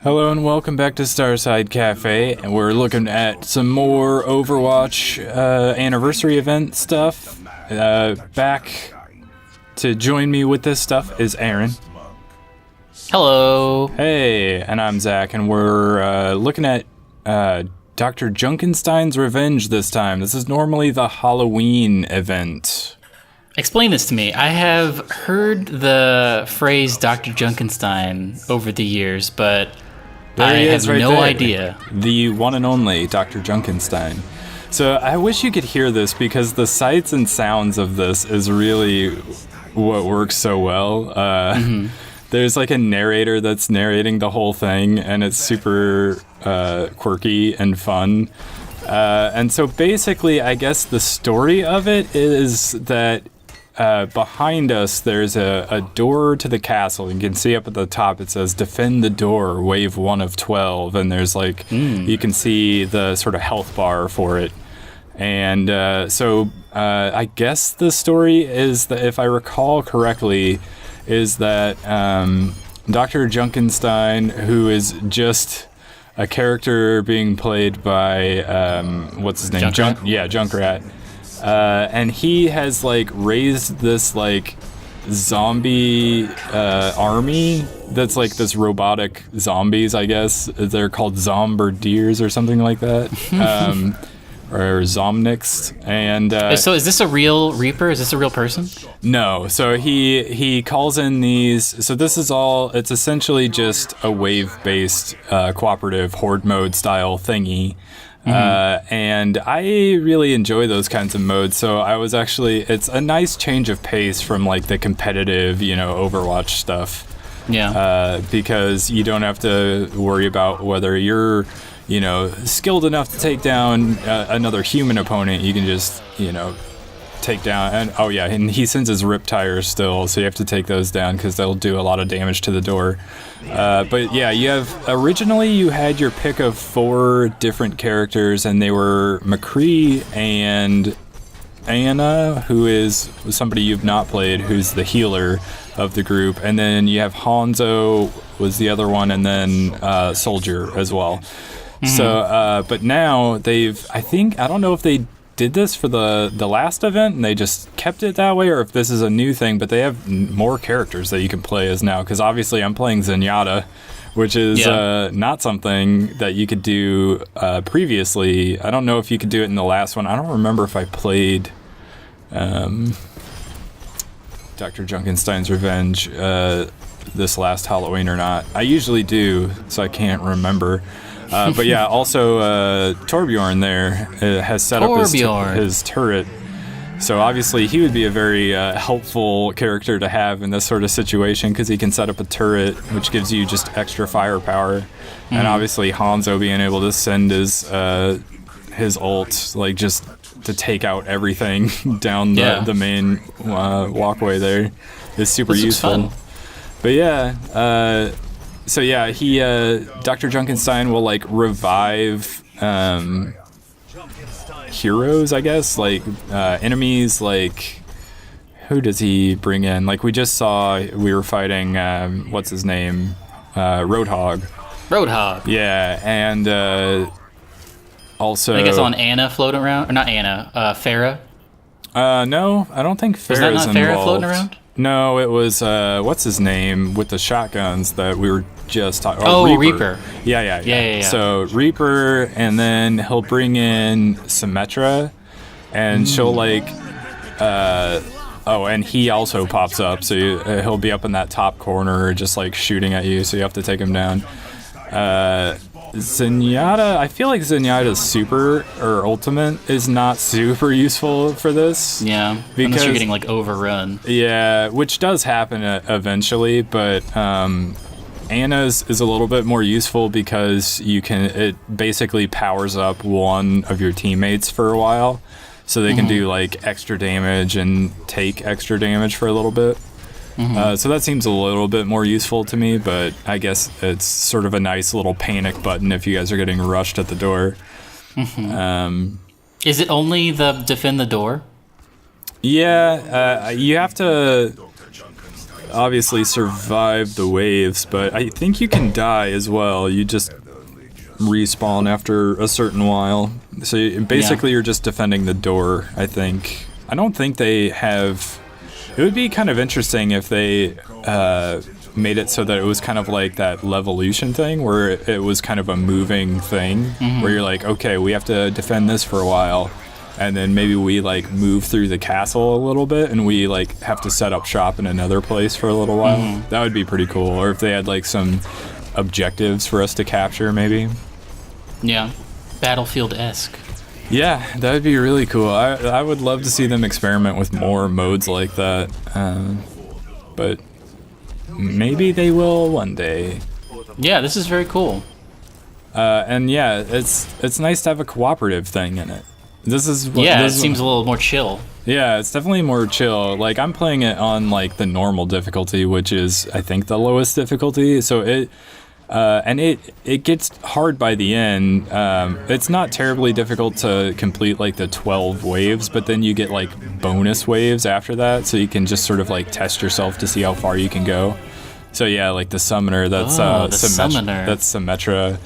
Hello and welcome back to Starside Cafe, and we're looking at some more Overwatch anniversary event stuff. Back to join me with this stuff is Aaron. Hello. Hey, and I'm Zach, and we're looking at Dr. Junkenstein's Revenge this time. This is normally the Halloween event. Explain this to me. I have heard the phrase Dr. Junkenstein over the years, but I have no idea. The one and only Dr. Junkenstein. So I wish you could hear this because the sights and sounds of this is really what works so well. There's like a narrator that's narrating the whole thing, and it's super quirky and fun. And so basically, I guess the story of it is that behind us, there's a door to the castle. You can see up at the top, it says, defend the door, wave 1 of 12. And there's like, you can see the sort of health bar for it. And so I guess the story is that, if I recall correctly, is that Dr. Junkenstein, who is just a character being played by, what's his name? Junkrat. And he has like raised this like zombie army that's like this robotic zombies, I guess. They're called Zombardiers or something like that. Or Zomniks. And so is this a real Reaper? Is this a real person? No. So he calls in these. So this is all. It's essentially just a wave-based cooperative horde mode style thingy. And I really enjoy those kinds of modes. So I was actually. It's a nice change of pace from like the competitive, Overwatch stuff. Yeah. Because you don't have to worry about whether you're skilled enough to take down another human opponent. You can just, take down. And he sends his rip tires still, so you have to take those down because they'll do a lot of damage to the door. But yeah, originally you had your pick of 4 different characters, and they were McCree and Anna, who is somebody you've not played, who's the healer of the group. And then you have Hanzo was the other one, and then Soldier as well. So, but now I don't know if they did this for the last event and they just kept it that way, or if this is a new thing, but they have more characters that you can play as now, because obviously I'm playing Zenyatta, which is not something that you could do previously. I don't know if you could do it in the last one. I don't remember if I played Dr. Junkenstein's Revenge this last Halloween or not. I usually do, so I can't remember. But yeah, also Torbjorn there has set up his turret. So obviously he would be a very helpful character to have in this sort of situation, because he can set up a turret, which gives you just extra firepower. And obviously Hanzo being able to send his ult, like just to take out everything down the main walkway there, is super useful. But yeah, so yeah, Dr. Junkenstein will like revive heroes, I guess, like enemies. Like, who does he bring in? Like, we just saw we were fighting what's his name, Roadhog. Yeah, and also I guess on Anna floating around, or not Anna, Farah. No, I don't think Farah's involved. Was that not Farah floating around? No, it was what's his name with the shotguns that we were just talking. Reaper. Yeah. So Reaper, and then he'll bring in Symmetra, and she'll like. And he also pops up, so he'll be up in that top corner, just like shooting at you. So you have to take him down. Zenyatta, I feel like Zenyatta's super or ultimate is not super useful for this. Yeah, unless you're getting like overrun. Yeah, which does happen eventually, but Anna's is a little bit more useful because it basically powers up one of your teammates for a while, so they can do like extra damage and take extra damage for a little bit. So that seems a little bit more useful to me, but I guess it's sort of a nice little panic button if you guys are getting rushed at the door. Is it only the defend the door? Yeah, you have to. obviously survive the waves, but I think you can die as well. You just respawn after a certain while. So basically you're just defending the door, I think. I don't think they have... It would be kind of interesting if they made it so that it was kind of like that Levolution thing, where it was kind of a moving thing, where you're like, okay, we have to defend this for a while, and then maybe we like move through the castle a little bit, and we like have to set up shop in another place for a little while. That would be pretty cool. Or if they had like some objectives for us to capture, maybe. Yeah, Battlefield-esque. Yeah, that would be really cool. I would love to see them experiment with more modes like that, but maybe they will one day. Yeah, this is very cool. And yeah, it's nice to have a cooperative thing in it. It seems a little more chill. Yeah, it's definitely more chill. Like, I'm playing it on like the normal difficulty, which is I think the lowest difficulty. So it gets hard by the end. It's not terribly difficult to complete like the 12 waves, but then you get like bonus waves after that, so you can just sort of like test yourself to see how far you can go. So yeah, like the summoner, that's Symmetra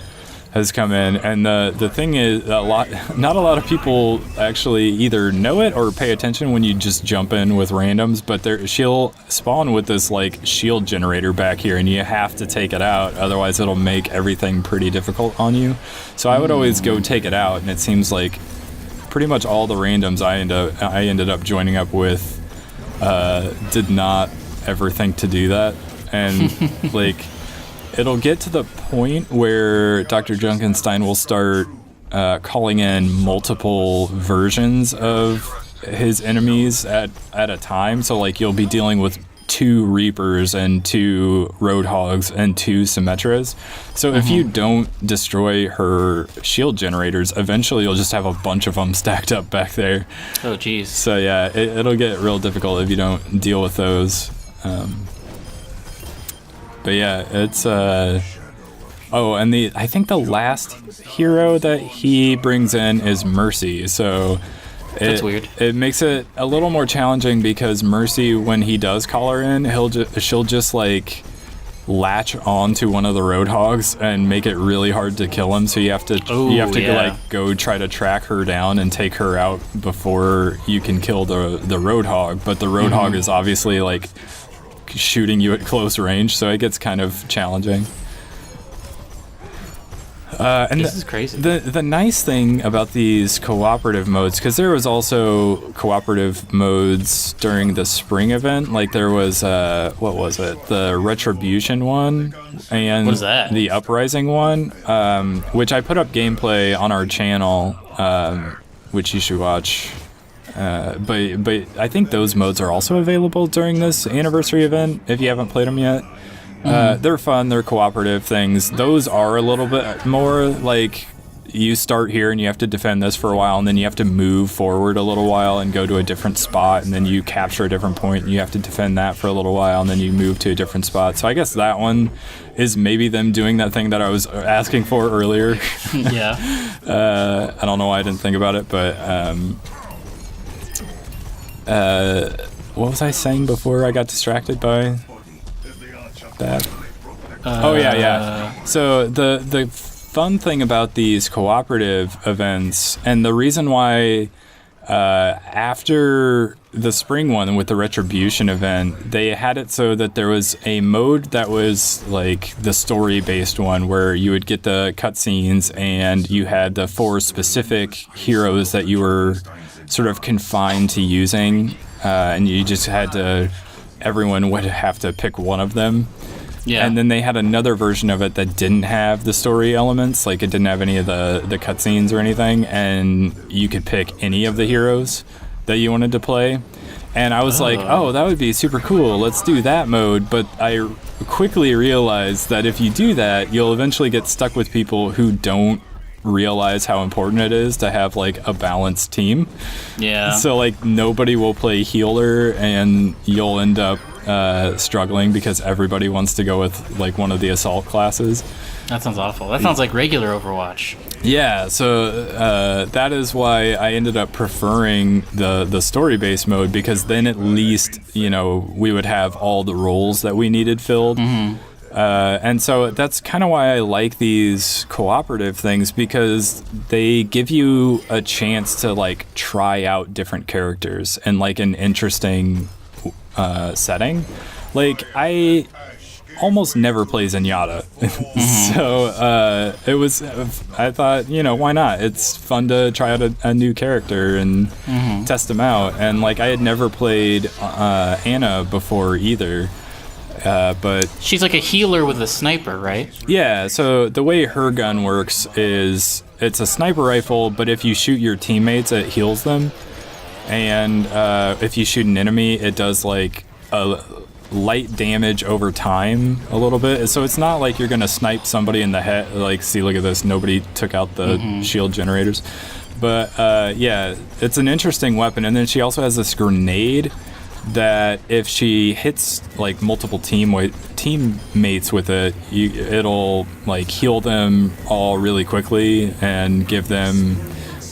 has come in, and the thing is, not a lot of people actually either know it or pay attention when you just jump in with randoms, but she'll spawn with this like shield generator back here, and you have to take it out, otherwise it'll make everything pretty difficult on you. So I would always go take it out, and it seems like pretty much all the randoms I ended up joining up with did not ever think to do that, and like it'll get to the point where Dr. Junkenstein will start calling in multiple versions of his enemies at a time. So like you'll be dealing with 2 Reapers and 2 Roadhogs and 2 Symmetras. So if you don't destroy her shield generators, eventually you'll just have a bunch of them stacked up back there. Oh, geez. So yeah, it'll get real difficult if you don't deal with those. But yeah, it's and I think the last hero that he brings in is Mercy. So that's weird. It makes it a little more challenging because Mercy, when he does call her in, she'll just like latch on to one of the Roadhogs and make it really hard to kill him. So you have to go try to track her down and take her out before you can kill the Roadhog. But the Roadhog is obviously like shooting you at close range, so it gets kind of challenging. And this is crazy. The nice thing about these cooperative modes, because there was also cooperative modes during the spring event, like there was what was it? The Retribution one and what is that? The Uprising one, which I put up gameplay on our channel, which you should watch. But I think those modes are also available during this anniversary event if you haven't played them yet. They're fun, they're cooperative things. Those are a little bit more like you start here and you have to defend this for a while, and then you have to move forward a little while and go to a different spot, and then you capture a different point and you have to defend that for a little while, and then you move to a different spot. So I guess that one is maybe them doing that thing that I was asking for earlier. Yeah. I don't know why I didn't think about it, but what was I saying before I got distracted by that? Oh yeah. So the fun thing about these cooperative events, and the reason why after the spring one with the Retribution event, they had it so that there was a mode that was like the story-based one where you would get the cutscenes and you had the 4 specific heroes that you were sort of confined to using, and you just had to, everyone would have to pick one of them. Yeah. And then they had another version of it that didn't have the story elements, like it didn't have any of the cutscenes or anything, and you could pick any of the heroes that you wanted to play. And I was like, oh, that would be super cool, let's do that mode. But I quickly realized that if you do that, you'll eventually get stuck with people who don't realize how important it is to have like a balanced team. Yeah. So like nobody will play healer, and you'll end up struggling because everybody wants to go with like one of the assault classes. That sounds awful. That sounds like regular Overwatch. Yeah, so that is why I ended up preferring the story-based mode, because then at least, you know, we would have all the roles that we needed filled. And so that's kind of why I like these cooperative things, because they give you a chance to like try out different characters in like an interesting setting. Like I almost never play Zenyatta. So I thought, you know, why not? It's fun to try out a new character and test them out. And like I had never played Anna before either. But she's like a healer with a sniper, right? Yeah, so the way her gun works is it's a sniper rifle, but if you shoot your teammates, it heals them. And if you shoot an enemy, it does like a light damage over time a little bit. So it's not like you're going to snipe somebody in the head. Like, see, look at this. Nobody took out the shield generators. But yeah, it's an interesting weapon. And then she also has this grenade that if she hits like multiple teammates with it, it'll like heal them all really quickly and give them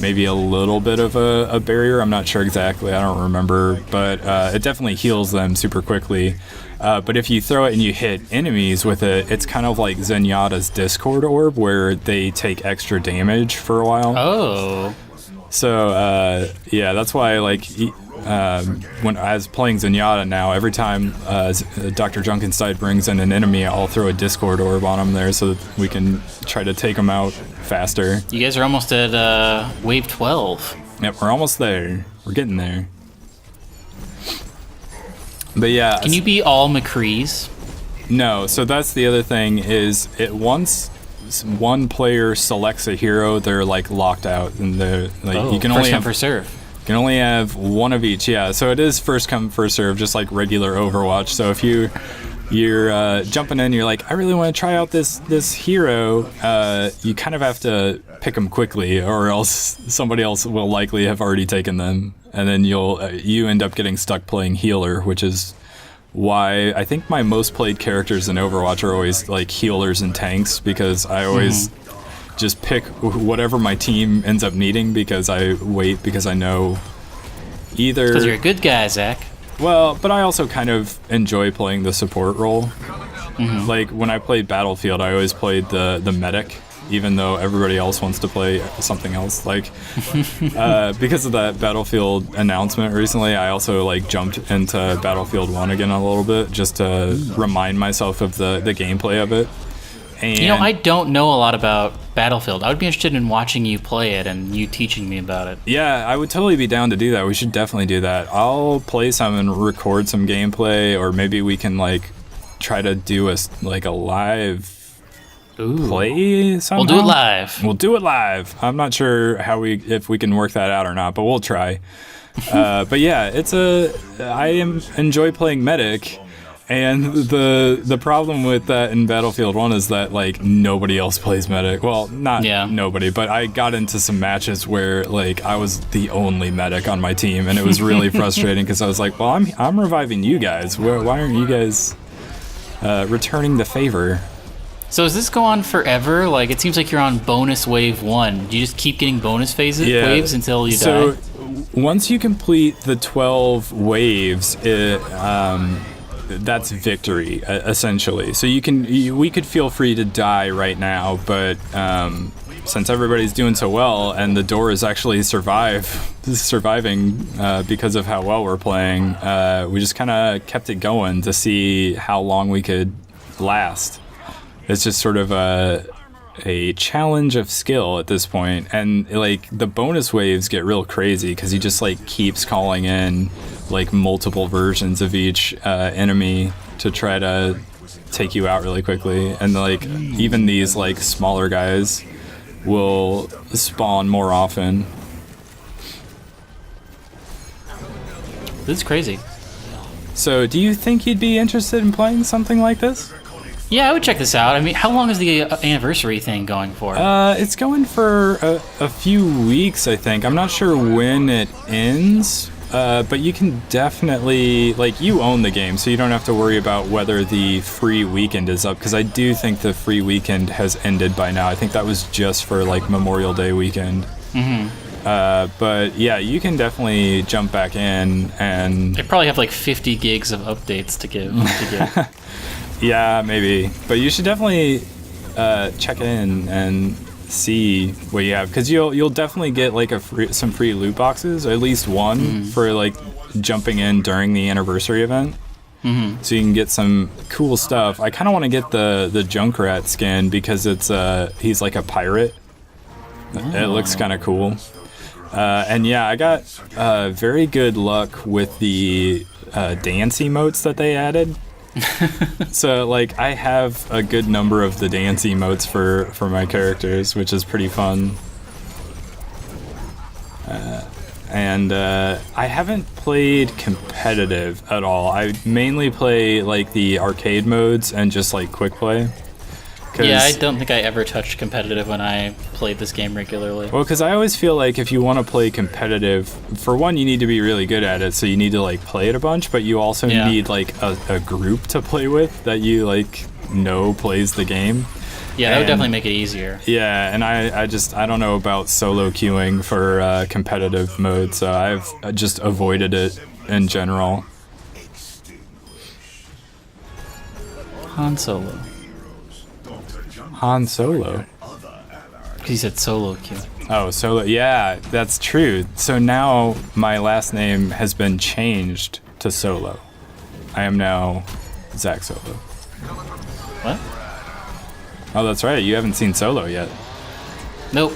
maybe a little bit of a barrier. I'm not sure exactly, I don't remember, but it definitely heals them super quickly. But if you throw it and you hit enemies with it, it's kind of like Zenyatta's Discord orb, where they take extra damage for a while. Oh. So yeah, that's why like when I was playing Zenyatta now, every time Dr. Junkenstein brings in an enemy, I'll throw a Discord orb on him there so that we can try to take him out faster. You guys are almost at wave 12. Yep, we're almost there. We're getting there. But yeah. Can you be all McCrees? No, so that's the other thing is once one player selects a hero, they're like locked out, and they're like you can only have first serve. You can only have one of each. Yeah, so it is first come first serve, just like regular Overwatch. So if you're jumping in, you're like, I really want to try out this hero. You kind of have to pick them quickly, or else somebody else will likely have already taken them, and then you end up getting stuck playing healer, which is why I think my most played characters in Overwatch are always like healers and tanks, because I always just pick whatever my team ends up needing, because I know either... Because you're a good guy, Zach. Well, but I also kind of enjoy playing the support role. Like when I played Battlefield, I always played the medic, even though everybody else wants to play something else. Like because of that Battlefield announcement recently, I also like jumped into Battlefield 1 again a little bit, just to remind myself of the gameplay of it. And you know, I don't know a lot about Battlefield. I would be interested in watching you play it and you teaching me about it. Yeah, I would totally be down to do that. We should definitely do that. I'll play some and record some gameplay, or maybe we can like try to do a live play somehow. We'll do it live. We'll do it live. I'm not sure if we can work that out or not, but we'll try. But yeah, I enjoy playing medic. And the problem with that in Battlefield 1 is that, like, nobody else plays medic. Well, not nobody, but I got into some matches where, like, I was the only medic on my team, and it was really frustrating because I was like, well, I'm reviving you guys. Why aren't you guys returning the favor? So does this go on forever? Like, it seems like you're on bonus wave 1. Do you just keep getting bonus waves until you die? So once you complete the 12 waves, that's victory, essentially. So we could feel free to die right now, but since everybody's doing so well and the door is actually surviving because of how well we're playing, we just kind of kept it going to see how long we could last. It's just sort of a challenge of skill at this point, and like the bonus waves get real crazy because he just like keeps calling in like multiple versions of each enemy to try to take you out really quickly, and like even these like smaller guys will spawn more often. This is crazy. So do you think you'd be interested in playing something like this? Yeah, I would check this out. I mean, how long is the anniversary thing going for? It's going for a few weeks, I think. I'm not sure when it ends, But you can definitely, like, you own the game, so you don't have to worry about whether the free weekend is up, because I do think the free weekend has ended by now. I think that was just for, like, Memorial Day weekend. But yeah, you can definitely jump back in, and They probably have like 50 gigs of updates to give. yeah, maybe. But you should definitely check in and see what you have, because you'll definitely get like some free loot boxes, or at least one for like jumping in during the anniversary event. So you can get some cool stuff. I kind of want to get the Junkrat skin because he's like a pirate. It looks kind of cool. And yeah, I got very good luck with the dance emotes that they added. So like I have a good number of the dance emotes for my characters, which is pretty fun. And I haven't played competitive at all. I mainly play like the arcade modes and just like quick play. Yeah, I don't think I ever touched competitive when I played this game regularly. Well, because I always feel like if you want to play competitive, for one, you need to be really good at it, so you need to like play it a bunch, but you also need like a group to play with that you like know plays the game. Yeah, that would definitely make it easier. Yeah, and I don't know about solo queuing for competitive mode, so I've just avoided it in general. Han Solo. Han Solo? Because he said solo queue. Oh, Solo. Yeah, that's true. So now my last name has been changed to Solo. I am now Zach Solo. What? Oh, that's right. You haven't seen Solo yet. Nope.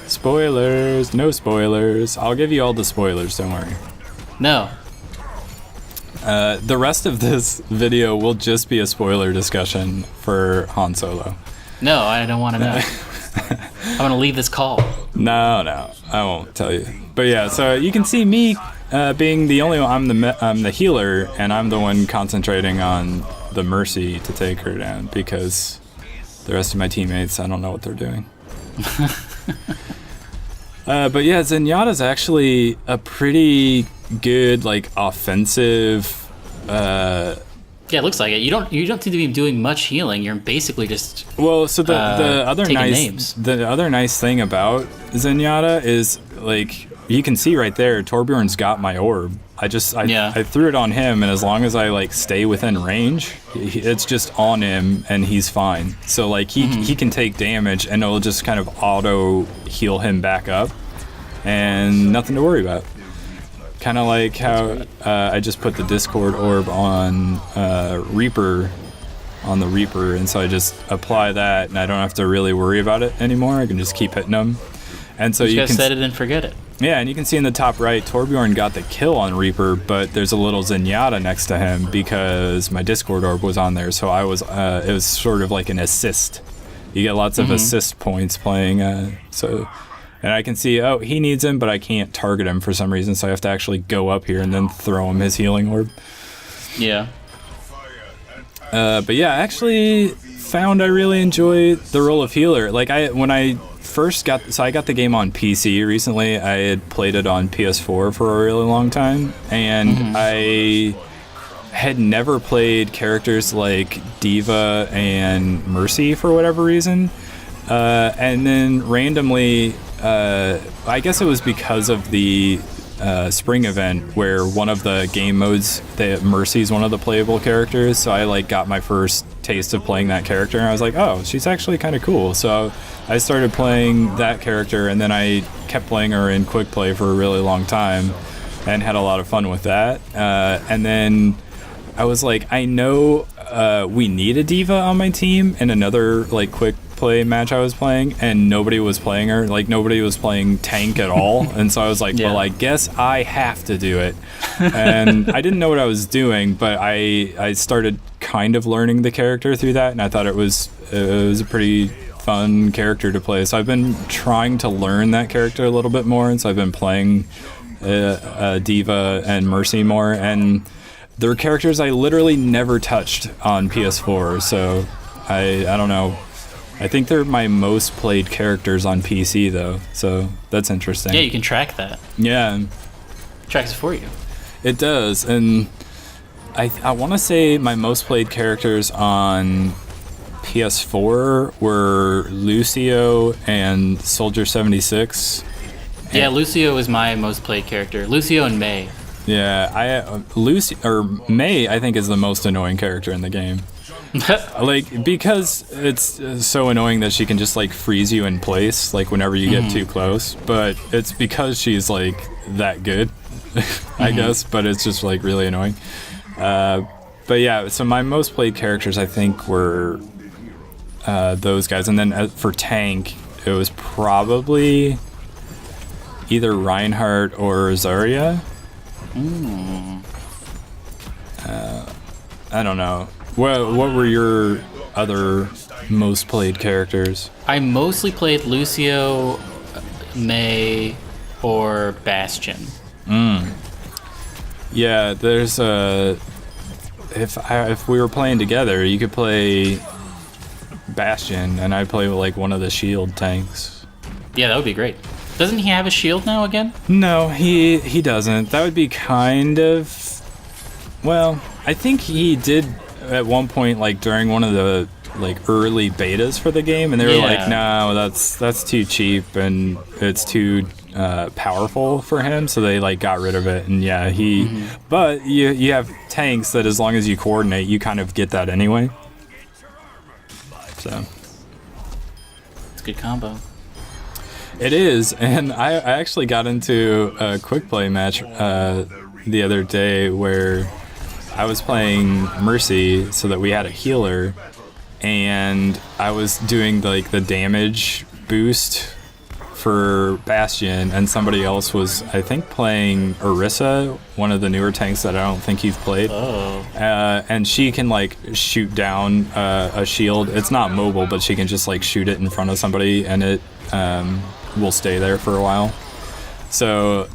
Spoilers. No spoilers. I'll give you all the spoilers, don't worry. No. The rest of this video will just be a spoiler discussion for Han Solo. No, I don't want to know. I want to leave this call. No, I won't tell you. But yeah, so you can see me being the only one. I'm the healer, and I'm the one concentrating on the Mercy to take her down, because the rest of my teammates, I don't know what they're doing. But yeah, Zenyatta's actually a pretty good like offensive. Yeah, it looks like it. You don't seem to be doing much healing. You're basically just well. So the other names. The other nice thing about Zenyatta is like you can see right there. Torbjorn's got my orb. I threw it on him, and as long as I like stay within range, it's just on him, and he's fine. So like he can take damage, and it'll just kind of auto heal him back up, and nothing to worry about. Kind of like how I just put the Discord orb on Reaper, on the Reaper, and so I just apply that, and I don't have to really worry about it anymore. I can just keep hitting them, and so you can set it and forget it. Yeah, and you can see in the top right, Torbjorn got the kill on Reaper, but there's a little Zenyatta next to him because my Discord orb was on there, so it was sort of like an assist. You get lots of assist points playing, and I can see, oh, he needs him, but I can't target him for some reason, so I have to actually go up here and then throw him his healing orb. Yeah. But yeah, I actually found I really enjoy the role of healer. Like I got the game on PC recently. I had played it on PS4 for a really long time, and I had never played characters like Diva and Mercy for whatever reason. And then randomly, I guess it was because of the spring event where one of the game modes, Mercy's one of the playable characters, so I like got my first taste of playing that character, and I was like, oh, she's actually kind of cool. So I started playing that character, and then I kept playing her in quick play for a really long time and had a lot of fun with that. And then I was like, I know we need a Diva on my team in another like quick play match I was playing, and nobody was playing her. Like nobody was playing tank at all. And so I was like, well, I guess I have to do it. And I didn't know what I was doing, but I started kind of learning the character through that, and I thought it was a pretty fun character to play. So I've been trying to learn that character a little bit more, and so I've been playing Diva and Mercy more, and they're characters I literally never touched on PS4, so I don't know. I think they're my most played characters on PC though, so that's interesting. Yeah, you can track that. Yeah. tracks it for you. It does, and I want to say my most played characters on PS4 were Lucio and Soldier 76. Yeah, Lucio is my most played character. Lucio and Mei. Yeah, Mei I think is the most annoying character in the game. Like, because it's so annoying that she can just like freeze you in place like whenever you get too close, but it's because she's like that good, I guess, but it's just like really annoying. But yeah, so my most played characters I think were those guys, and then for tank it was probably either Reinhardt or Zarya. I don't know. What were your other most played characters? I mostly played Lucio, Mei, or Bastion. Yeah, there's a. If we were playing together, you could play Bastion, and I'd play with like one of the shield tanks. Yeah, that would be great. Doesn't he have a shield now again? No, he doesn't. That would be kind of. Well, I think he did at one point, like during one of the like early betas for the game, and they were like, "No, that's too cheap and it's too powerful for him," so they like got rid of it. And yeah, but you have tanks that as long as you coordinate, you kind of get that anyway. So it's a good combo. It is, and I actually got into a quick play match the other day where I was playing Mercy so that we had a healer, and I was doing like the damage boost for Bastion, and somebody else was, I think, playing Orisa, one of the newer tanks that I don't think you've played. And she can like shoot down a shield. It's not mobile, but she can just like shoot it in front of somebody, and it will stay there for a while. So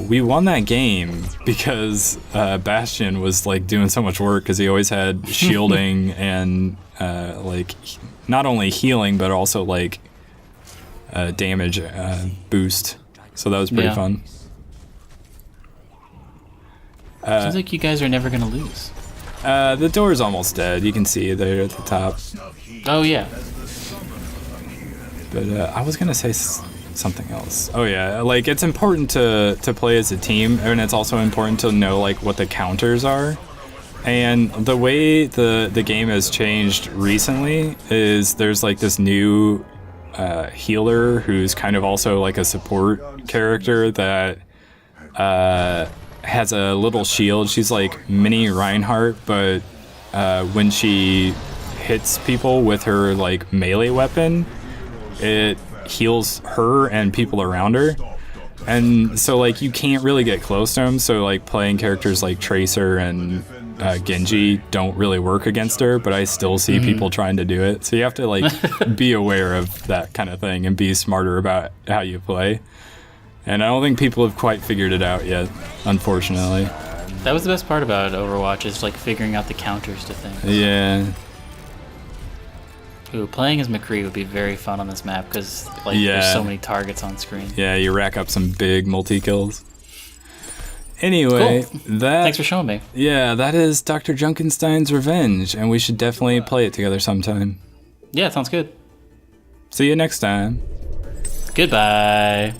we won that game because Bastion was like doing so much work because he always had shielding and like not only healing but also like damage boost. So that was pretty fun. Seems like you guys are never gonna lose. The door's almost dead. You can see it there at the top. Oh yeah. But I was gonna say something else. Oh yeah, like it's important to play as a team, and it's also important to know like what the counters are. And the way the game has changed recently is there's like this new healer who's kind of also like a support character that has a little shield. She's like mini Reinhardt, but when she hits people with her like melee weapon, it heals her and people around her. And so like you can't really get close to them, so like playing characters like Tracer and Genji don't really work against her, but I still see people trying to do it. So you have to like be aware of that kind of thing and be smarter about how you play. And I don't think people have quite figured it out yet, unfortunately. That was the best part about Overwatch, is like figuring out the counters to things. Yeah. Ooh, playing as McCree would be very fun on this map because like there's so many targets on screen. Yeah, you rack up some big multi-kills. Anyway, cool. Thanks for showing me. Yeah, that is Dr. Junkenstein's Revenge, and we should definitely play it together sometime. Yeah, sounds good. See you next time. Goodbye.